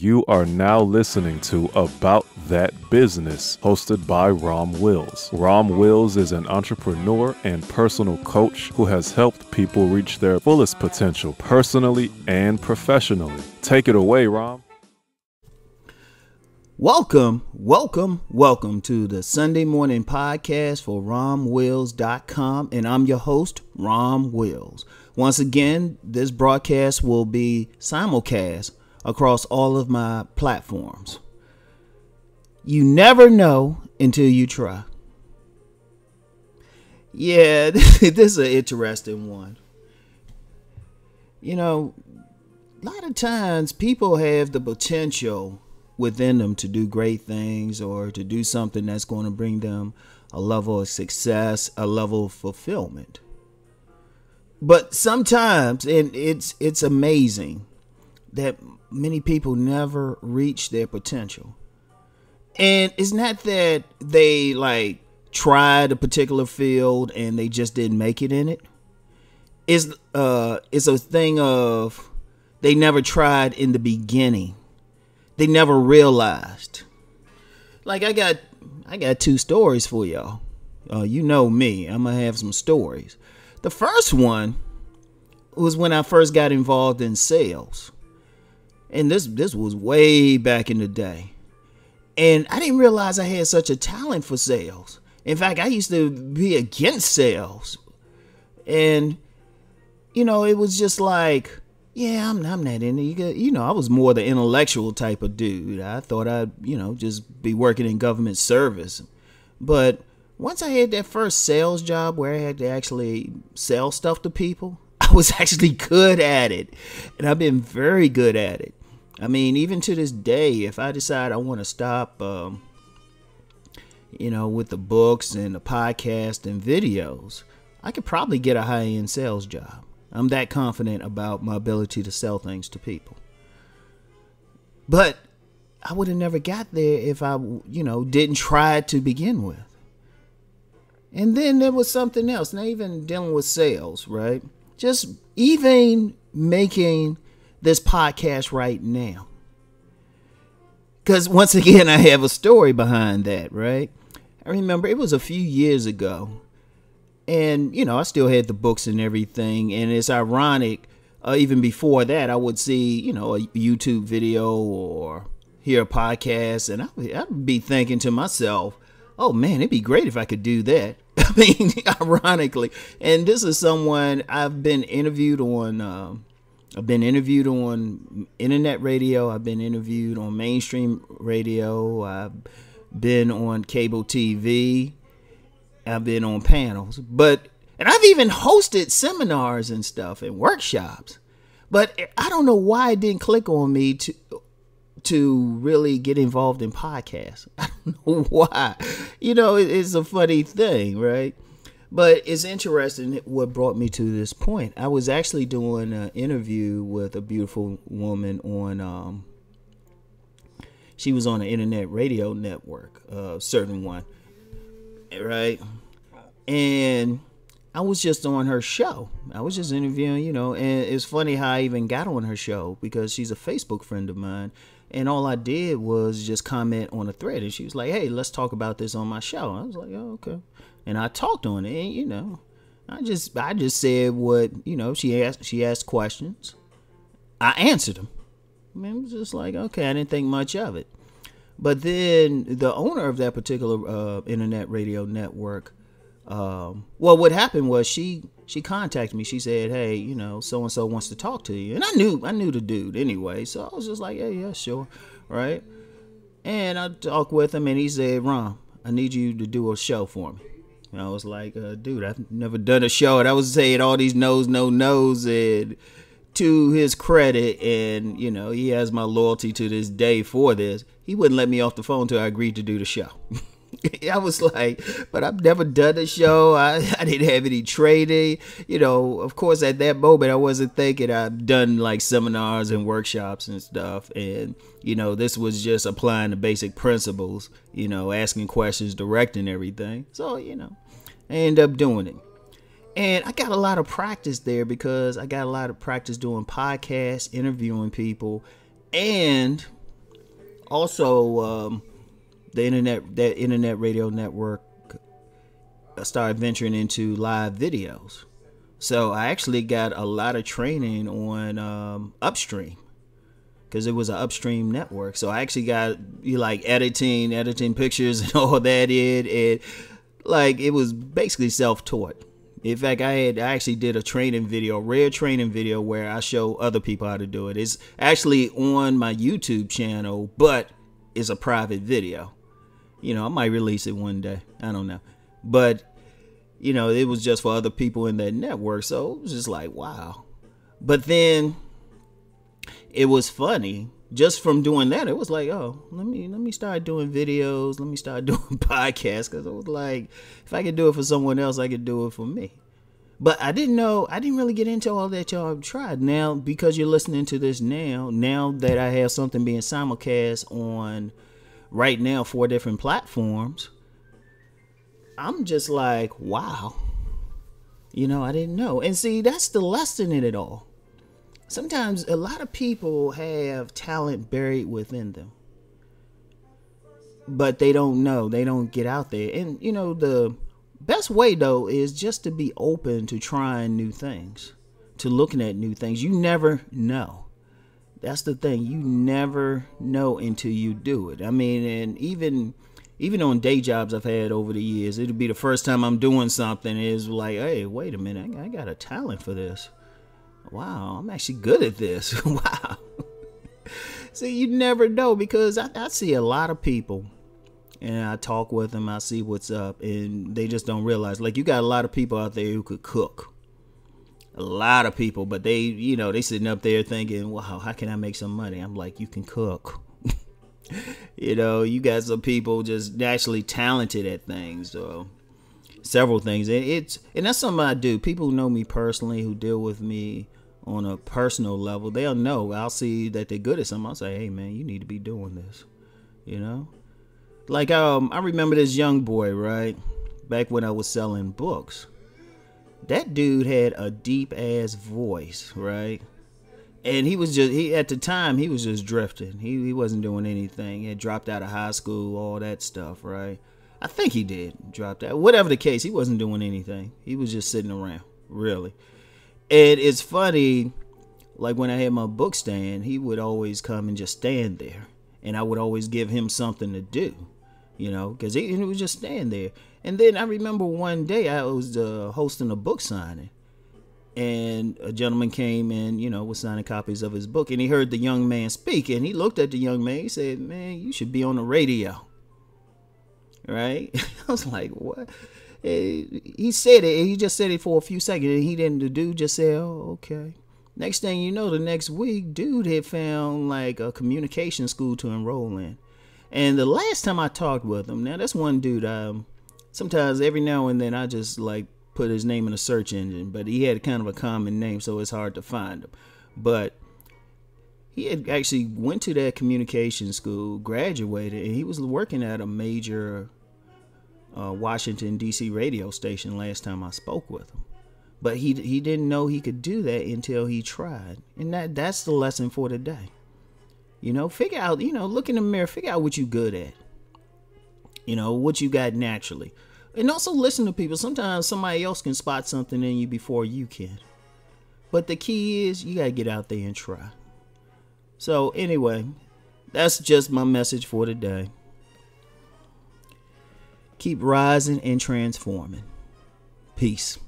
You are now listening to About That Business, hosted by Rom Wills. Rom Wills is an entrepreneur and personal coach who has helped people reach their fullest potential personally and professionally. Take it away, Rom. Welcome to the Sunday morning podcast for RomWills.com, and I'm your host, Rom Wills. Once again, this broadcast will be simulcast across all of my platforms. You never know until you try. Yeah, this is an interesting one. You know, a lot of times people have the potential within them to do great things or to do something that's going to bring them a level of success, a level of fulfillment. But sometimes, and it's amazing that many people never reach their potential. And it's not that they tried a particular field and they just didn't make it in it. It's a thing of they never tried in the beginning. They never realized. Like I got two stories for y'all. You know me, I'm gonna have some stories. The first one was when I first got involved in sales. And this was way back in the day. And I didn't realize I had such a talent for sales. In fact, I used to be against sales. And, you know, it was just like, yeah, I'm not in it. You know, I was more the intellectual type of dude. I thought I'd, just be working in government service. But once I had that first sales job where I had to actually sell stuff to people, I was actually good at it. And I've been very good at it. I mean, even to this day, if I decide I want to stop, with the books and the podcast and videos, I could probably get a high-end sales job. I'm that confident about my ability to sell things to people. But I would have never got there if I, didn't try to begin with. And then there was something else, not even dealing with sales, right? Just even making this podcast right now. Because once again, I have a story behind that, right? I remember it was a few years ago. And, I still had the books and everything. And it's ironic, even before that, I would see, a YouTube video or hear a podcast. And I'd be thinking to myself, oh, man, it'd be great if I could do that. I mean, ironically. And this is someone I've been interviewed on. I've been interviewed on internet radio. I've been interviewed on mainstream radio. I've been on cable TV. I've been on panels, and I've even hosted seminars and stuff and workshops, but I don't know why it didn't click on me to really get involved in podcasts. I don't know why. It's a funny thing, right? But it's interesting what brought me to this point. I was actually doing an interview with a beautiful woman on, she was on an internet radio network, a certain one. Right. And I was just on her show. I was just interviewing, and it's funny how I even got on her show because she's a Facebook friend of mine. And all I did was just comment on a thread. And she was like, hey, let's talk about this on my show. I was like, oh, okay. And I talked on it. And, I just said what, she asked questions. I answered them. I mean, it was just like, okay, I didn't think much of it. But then the owner of that particular internet radio network, what happened was she contacted me. She said, hey, so-and-so wants to talk to you. And I knew the dude anyway. So I was just like, yeah, sure. Right. And I talked with him and he said, Ron, I need you to do a show for me. And I was like, dude, I've never done a show. And I was saying all these no's. And to his credit, and, he has my loyalty to this day for this, he wouldn't let me off the phone until I agreed to do the show. I was like, but I've never done a show. I didn't have any training. Of course, at that moment, I wasn't thinking I've done like seminars and workshops and stuff. And, this was just applying the basic principles, asking questions, directing everything. So, I ended up doing it. And I got a lot of practice there because I got a lot of practice doing podcasts, interviewing people, and Also, the internet radio network started venturing into live videos. So I actually got a lot of training on upstream, because it was an upstream network. So I actually got like editing pictures and all that. It was basically self-taught. In fact, I actually did a rare training video where I show other people how to do it. It's actually on my YouTube channel, but it's a private video. I might release it one day. I don't know. But, it was just for other people in that network. So it was just like, wow. But then it was funny. Just from doing that, it was like, oh, let me start doing videos. Let me start doing podcasts. Because it was like, if I could do it for someone else, I could do it for me. But I didn't really get into all that y'all have tried. Now, because you're listening to this now that I have something being simulcast on right now 4 different platforms, I'm just like, wow. I didn't know. And see, that's the lesson in it all. Sometimes a lot of people have talent buried within them, but they don't know. They don't get out there. And, the best way, though, is just to be open to trying new things, to looking at new things. You never know. That's the thing. You never know until you do it. I mean, and even on day jobs I've had over the years, it'll be the first time I'm doing something. It's like, hey, wait a minute. I got a talent for this. Wow, I'm actually good at this. Wow. So you never know, because I see a lot of people and I talk with them. I see what's up, and they just don't realize. Like, you got a lot of people out there who could cook. A lot of people, but they sitting up there thinking, wow, how can I make some money? I'm like, you can cook. You got some people just naturally talented at things. So several things. And that's something I do. People who know me personally, who deal with me on a personal level, they'll know. I'll see that they're good at something. I'll say, hey man, you need to be doing this. Like I remember this young boy, right? Back when I was selling books. That dude had a deep ass voice, right? And at the time he was just drifting. He wasn't doing anything. He had dropped out of high school, all that stuff, right? I think he did drop out. Whatever the case, he wasn't doing anything. He was just sitting around, really. And it's funny, like when I had my book stand, he would always come and just stand there. And I would always give him something to do, because he would just stand there. And then I remember one day I was hosting a book signing. And a gentleman came in, was signing copies of his book. And he heard the young man speak. And he looked at the young man. He said, man, you should be on the radio. Right? I was like, what? He said it. He just said it for a few seconds. And the dude just said, oh, okay. Next thing you know, the next week, dude had found like a communication school to enroll in. And the last time I talked with him, now that's one dude, sometimes every now and then I just like put his name in a search engine, but he had kind of a common name, so it's hard to find him. But he had actually went to that communication school, graduated, and he was working at a major Washington, D.C. radio station last time I spoke with him. But he didn't know he could do that until he tried. And that's the lesson for today. Figure out, look in the mirror, figure out what you're good at. What you got naturally. And also listen to people. Sometimes somebody else can spot something in you before you can. But the key is you got to get out there and try. So anyway, that's just my message for today. Keep rising and transforming. Peace.